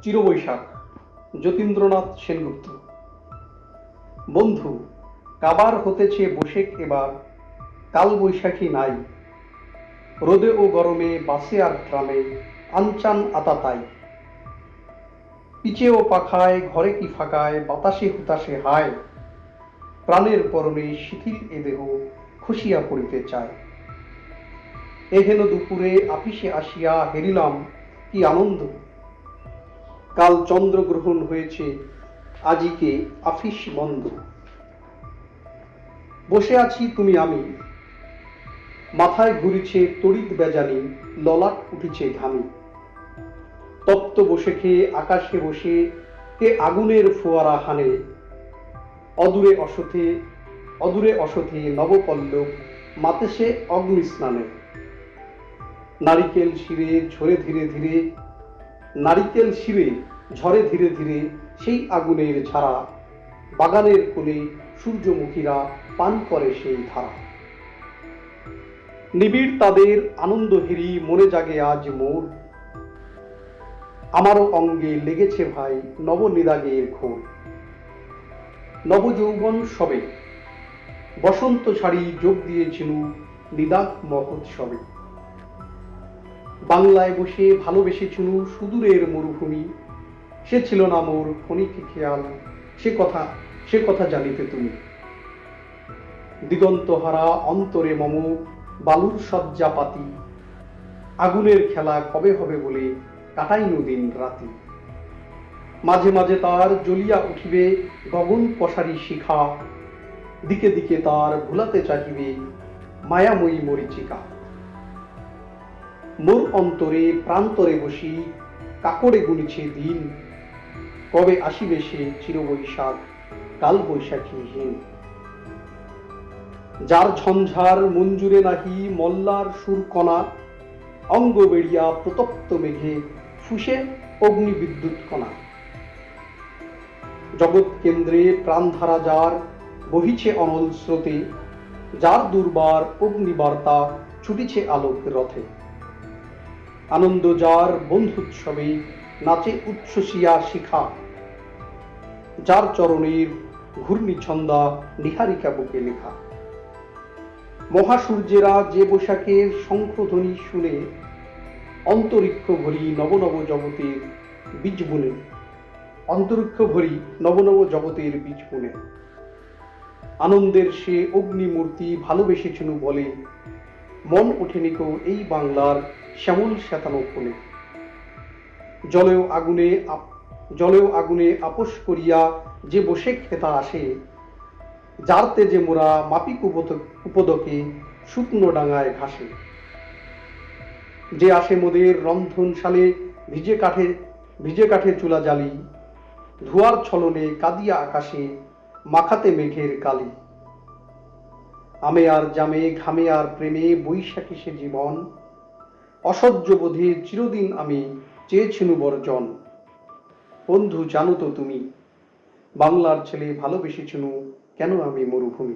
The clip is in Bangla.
চিরবৈশাখ, যতীন্দ্রনাথ সেনগুপ্ত। বন্ধু, কাবার হতেছে বসেক এবার, কাল বৈশাখী নাই। রোদে ও গরমে, বাসে আর ট্রামে, আনচান আতাতাই। পিচে ও পাখায়, ঘরে কি ফাঁকায়, বাতাসে হুতাশে হায়। প্রাণের পরনে শিথিল এ দেহ খসিয়া পড়িতে চায়। এহেন দুপুরে আপিসে আসিয়া হেরিলাম কি আনন্দ। কাল চন্দ্রগ্রহণ হয়েছে, আজিকে আফিস বন্ধ। বসে আছি তুমি আমি, মাথায় ঘুরিছে তড়িৎ বেজানি, ললাট উঠিছে ঘামি। তপ্ত বসে খেয়ে আকাশে বসে কে আগুনের ফোয়ারা হানে। অদূরে অসথে নবপল্লব মাতেছে অগ্নিস্নানে। নারিকেল শিরে ঝরে ধীরে ধীরে সেই আগুনের ঝাড়া। বাগানের কোণে সূর্যমুখীরা পান করে সেই ধারা। নিবিড় তাদের আনন্দ হেরি মনে জাগে আজ মোর। আমারও অঙ্গে লেগেছে ভাই নবনিদাগের ঘোর। নবযৌবন সবে, বসন্ত ছাড়ি যোগ দিয়েছিনু নিদাগ মহোৎসবে। বাংলায় বসে ভালোবেসেছিনু সুদূরের মরুভূমি। সে ছিল না মোর ক্ষণিক খেয়াল, সে কথা জানিতে তুমি। দিগন্তহারা অন্তরে মম বালুর শয্যা পাতি। আগুনের খেলা কবে হবে বলে কাটাইনু দিন রাতি। মাঝে মাঝে তার জ্বলিয়া উঠিবে গগন পশারি শিখা। দিকে দিকে তার ভুলাতে চাহিবে মায়াময়ী মরীচিকা। মোর অন্তরে প্রান্তরে বসি কাকড়ে গুনিছে দিন। কবে আসিবে সে চিরবৈশাখ, কাল বৈশাখীহীন। যার ঝঞ্ঝার মঞ্জুরে নাহি মল্লার সুরকণা। অঙ্গ বেড়িয়া প্রতপ্ত মেঘে ফুসে অগ্নি বিদ্যুৎ কণা। জগৎ কেন্দ্রে প্রাণধারা যার বহিছে অনল স্রোতে। যার দুর্বার অগ্নিবার্তা ছুটিছে আলোক রথে। আনন্দ যার বন্ধুৎসবে নাচে উচ্ছ্বসিয়া শিখা। যার চরণের ঘূর্ণিছন্দা নিহারিকা বুকে লেখা। মহাসূর্যেরা যে বৈশাখের শঙ্খধ্বনি শুনে অন্তরিক্ষ ভরি নবনব জগতের বীজ বুনে। আনন্দের সে অগ্নিমূর্তি ভালোবেসেছিনু বলে মন ওঠেনি কো এই বাংলার শ্যামল শ্যাতানো ফুলে। জলেও আগুনে আপোষ করিয়া যে বসে খেতা আসে। যার তেজে মোরা মাপিক উপদকে শুকনো ডাঙায় ঘাসে। যে আসে মোদের রন্ধনশালে ভিজে কাঠে চুলা জ্বালি। ধোঁয়ার ছলনে কাঁদিয়া আকাশে মাখাতে মেঘের কালি। আমে আর জামে ঘামে আর প্রেমে বৈশাখী সে জীবন। অসহ্য বোধে চিরদিন আমি চেয়েছিনু বর্জন। বন্ধু, জানো তো তুমি, বাংলার ছেলে ভালোবেসেছিনু কেন আমি মরুভূমি।